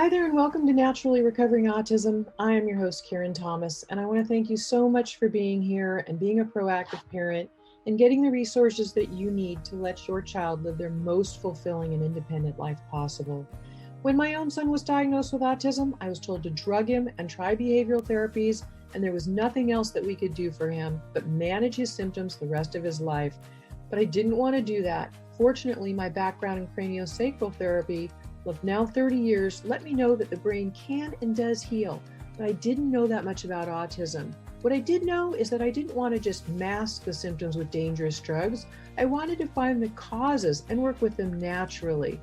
Hi there, and welcome to Naturally Recovering Autism. I am your host, Karen Thomas, and I want to thank you so much for being here and being a proactive parent and getting the resources that you need to let your child live their most fulfilling and independent life possible. When my own son was diagnosed with autism, I was told to drug him and try behavioral therapies, and there was nothing else that we could do for him but manage his symptoms the rest of his life. But I didn't want to do that. Fortunately, my background in craniosacral therapy of now 30 years let me know that the brain can and does heal, but I didn't know that much about autism. What I did know is that I didn't want to just mask the symptoms with dangerous drugs. I wanted to find the causes and work with them naturally.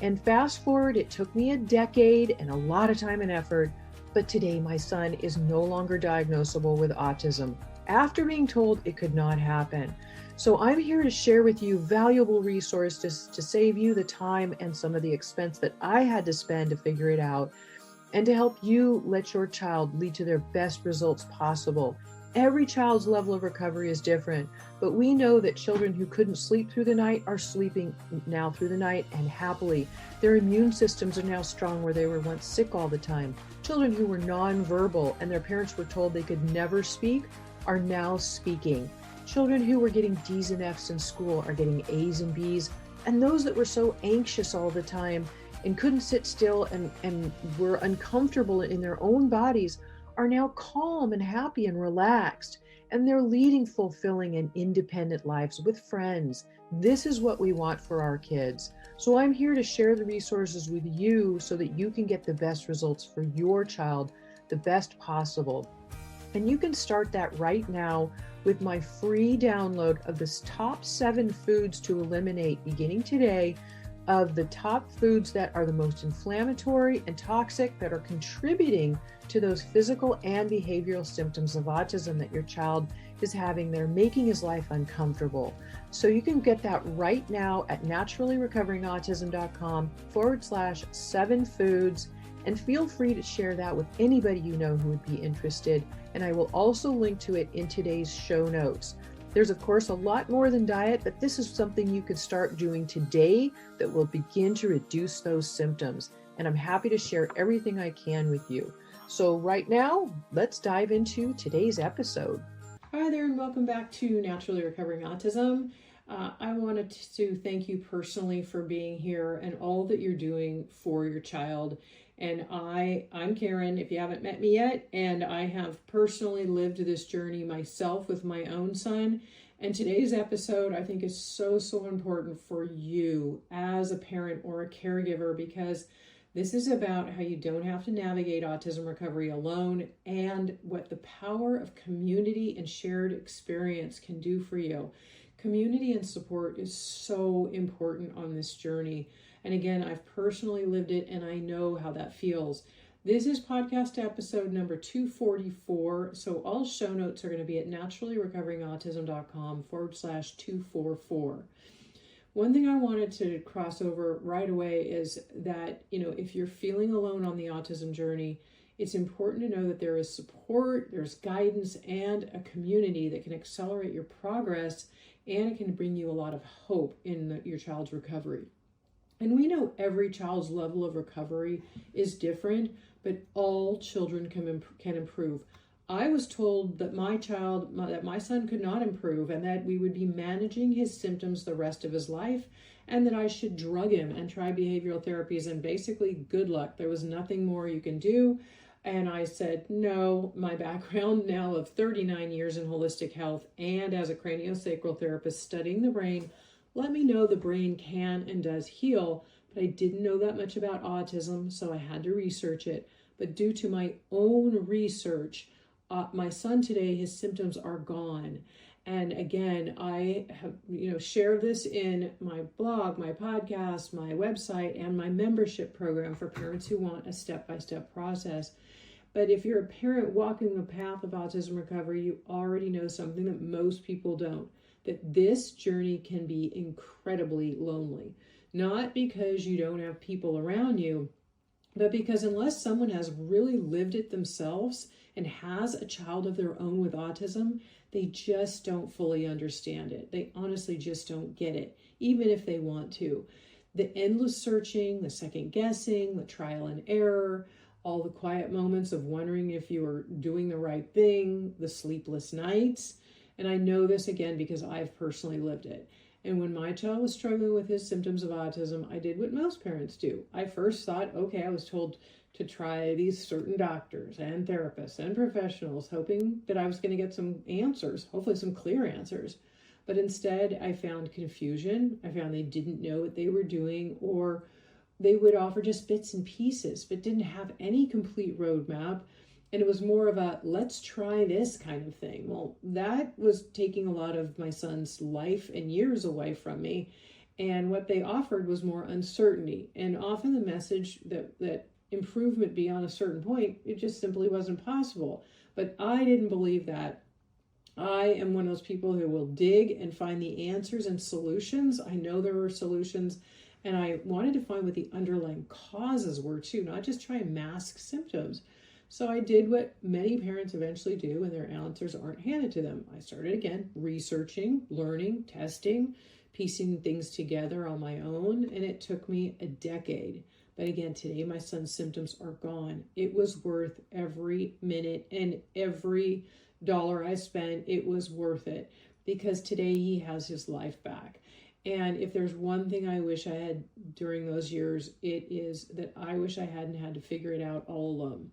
And fast forward, it took me a decade and a lot of time and effort, but today my son is no longer diagnosable with autism after being told it could not happen. So I'm here to share with you valuable resources to save you the time and some of the expense that I had to spend to figure it out, and to help you let your child lead to their best results possible. Every child's level of recovery is different, but we know that children who couldn't sleep through the night are sleeping now through the night and happily. Their immune systems are now strong where they were once sick all the time. Children who were nonverbal and their parents were told they could never speak are now speaking. Children who were getting D's and F's in school are getting A's and B's. And those that were so anxious all the time and couldn't sit still and were uncomfortable in their own bodies are now calm and happy and relaxed. And they're leading fulfilling and independent lives with friends. This is what we want for our kids. So I'm here to share the resources with you so that you can get the best results for your child, the best possible. And you can start that right now with my free download of the top 7 foods to eliminate beginning today, of the top foods that are the most inflammatory and toxic that are contributing to those physical and behavioral symptoms of autism that your child is having. They're making his life uncomfortable. So you can get that right now at naturallyrecoveringautism.com/7 foods. And feel free to share that with anybody you know who would be interested. And I will also link to it in today's show notes. There's, of course, a lot more than diet, but this is something you could start doing today that will begin to reduce those symptoms. And I'm happy to share everything I can with you. So right now, let's dive into today's episode. Hi there, and welcome back to Naturally Recovering Autism. I wanted to thank you personally for being here and all that you're doing for your child. And I'm Karen, if you haven't met me yet, and I have personally lived this journey myself with my own son. And today's episode, I think, is so important for you as a parent or a caregiver, because this is about how you don't have to navigate autism recovery alone and what the power of community and shared experience can do for you. Community and support is so important on this journey. And again, I've personally lived it and I know how that feels. This is podcast episode number 244. So all show notes are going to be at naturallyrecoveringautism.com/244. One thing I wanted to cross over right away is that, if you're feeling alone on the autism journey, it's important to know that there is support, there's guidance, and a community that can accelerate your progress, and it can bring you a lot of hope in your child's recovery. And we know every child's level of recovery is different, but all children can improve. I was told that my son could not improve, and that we would be managing his symptoms the rest of his life, and that I should drug him and try behavioral therapies, and basically good luck. There was nothing more you can do. And I said, no, my background now of 39 years in holistic health and as a craniosacral therapist studying the brain, let me know the brain can and does heal, but I didn't know that much about autism, so I had to research it. But due to my own research, my son today, his symptoms are gone. And again, I have shared this in my blog, my podcast, my website, and my membership program for parents who want a step-by-step process. But if you're a parent walking the path of autism recovery, you already know something that most people don't, that this journey can be incredibly lonely. Not because you don't have people around you, but because unless someone has really lived it themselves and has a child of their own with autism, they just don't fully understand it. They honestly just don't get it, even if they want to. The endless searching, the second guessing, the trial and error, all the quiet moments of wondering if you are doing the right thing, the sleepless nights. And I know this again because I've personally lived it. And when my child was struggling with his symptoms of autism, I did what most parents do. I first thought, okay, I was told to try these certain doctors and therapists and professionals, hoping that I was going to get some answers, hopefully some clear answers. But instead, I found confusion. I found they didn't know what they were doing, or they would offer just bits and pieces, but didn't have any complete roadmap. And it was more of a let's try this kind of thing. Well, that was taking a lot of my son's life and years away from me. And what they offered was more uncertainty. And often the message that improvement beyond a certain point, it just simply wasn't possible. But I didn't believe that. I am one of those people who will dig and find the answers and solutions. I know there are solutions, and I wanted to find what the underlying causes were too, not just try and mask symptoms. So I did what many parents eventually do when their answers aren't handed to them. I started again researching, learning, testing, piecing things together on my own, and it took me a decade. But again, today my son's symptoms are gone. It was worth every minute and every dollar I spent. It was worth it because today he has his life back. And if there's one thing I wish I had during those years, it is that I wish I hadn't had to figure it out all alone.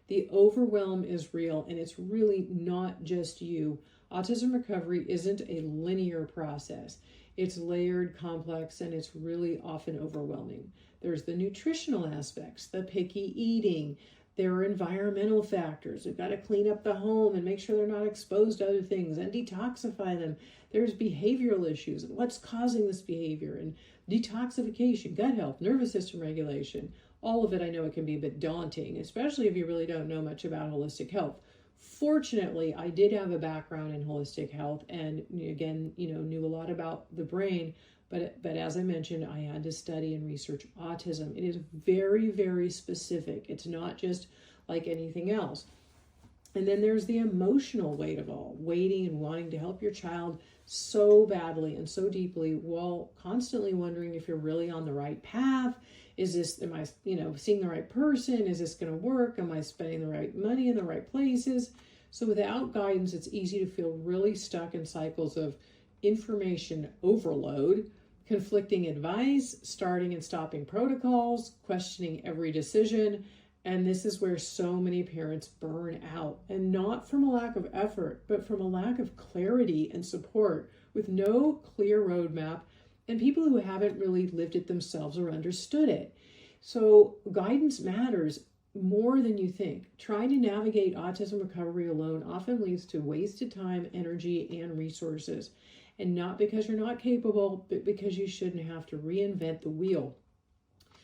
The overwhelm is real, and it's really not just you. Autism recovery isn't a linear process. It's layered, complex, and it's really often overwhelming. There's the nutritional aspects, the picky eating. There are environmental factors. We've got to clean up the home and make sure they're not exposed to other things and detoxify them. There's behavioral issues and what's causing this behavior, and detoxification, gut health, nervous system regulation. All of it, I know it can be a bit daunting, especially if you really don't know much about holistic health. Fortunately, I did have a background in holistic health and again, knew a lot about the brain, but as I mentioned, I had to study and research autism. It is very, very specific. It's not just like anything else. And then there's the emotional weight of all, waiting and wanting to help your child so badly and so deeply while constantly wondering if you're really on the right path. Am I, seeing the right person? Is this going to work? Am I spending the right money in the right places? So without guidance, it's easy to feel really stuck in cycles of information overload, conflicting advice, starting and stopping protocols, questioning every decision. And this is where so many parents burn out, and not from a lack of effort, but from a lack of clarity and support, with no clear roadmap and people who haven't really lived it themselves or understood it. So guidance matters more than you think. Trying to navigate autism recovery alone often leads to wasted time, energy, and resources. And not because you're not capable, but because you shouldn't have to reinvent the wheel.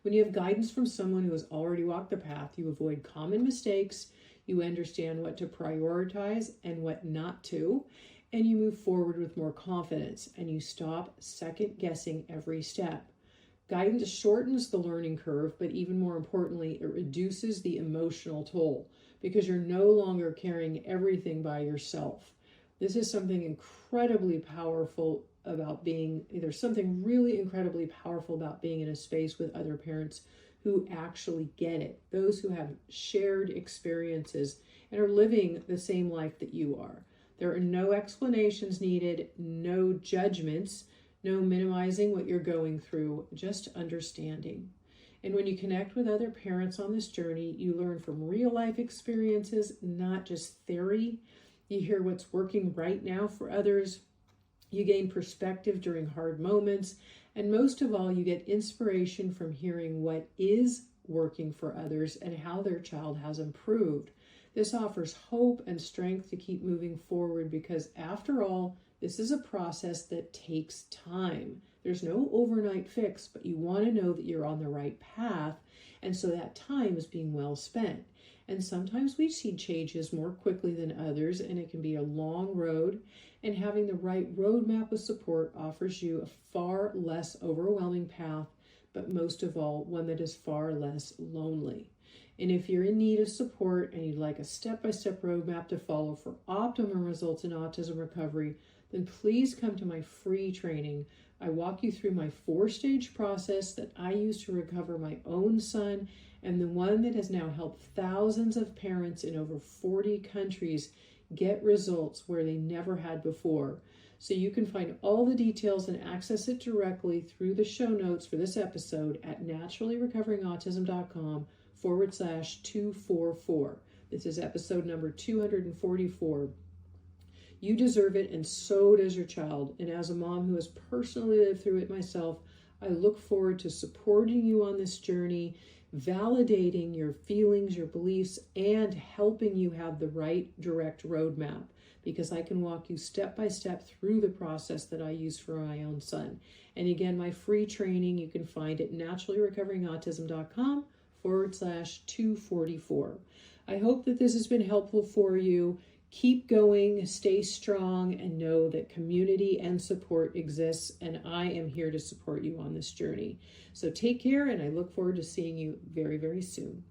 When you have guidance from someone who has already walked the path, you avoid common mistakes, you understand what to prioritize and what not to, and you move forward with more confidence, and you stop second guessing every step. Guidance shortens the learning curve, but even more importantly, it reduces the emotional toll because you're no longer carrying everything by yourself. This is something incredibly powerful about there's something really incredibly powerful about being in a space with other parents who actually get it, those who have shared experiences and are living the same life that you are. There are no explanations needed, no judgments, no minimizing what you're going through, just understanding. And when you connect with other parents on this journey, you learn from real life experiences, not just theory. You hear what's working right now for others. You gain perspective during hard moments. And most of all, you get inspiration from hearing what is working for others and how their child has improved. This offers hope and strength to keep moving forward because, after all, this is a process that takes time. There's no overnight fix, but you want to know that you're on the right path, and so that time is being well spent. And sometimes we see changes more quickly than others, and it can be a long road, and having the right roadmap with support offers you a far less overwhelming path, but most of all, one that is far less lonely. And if you're in need of support and you'd like a step-by-step roadmap to follow for optimum results in autism recovery, then please come to my free training, I walk you through my 4-stage process that I use to recover my own son, and the one that has now helped thousands of parents in over 40 countries get results where they never had before. So you can find all the details and access it directly through the show notes for this episode at naturallyrecoveringautism.com/244. This is episode number 244. You deserve it, and so does your child. And as a mom who has personally lived through it myself, I look forward to supporting you on this journey, validating your feelings, your beliefs, and helping you have the right direct roadmap, because I can walk you step by step through the process that I use for my own son. And again, my free training you can find at naturallyrecoveringautism.com/244. I hope that this has been helpful for you. Keep going, stay strong, and know that community and support exists, and I am here to support you on this journey. So take care, and I look forward to seeing you very, very soon.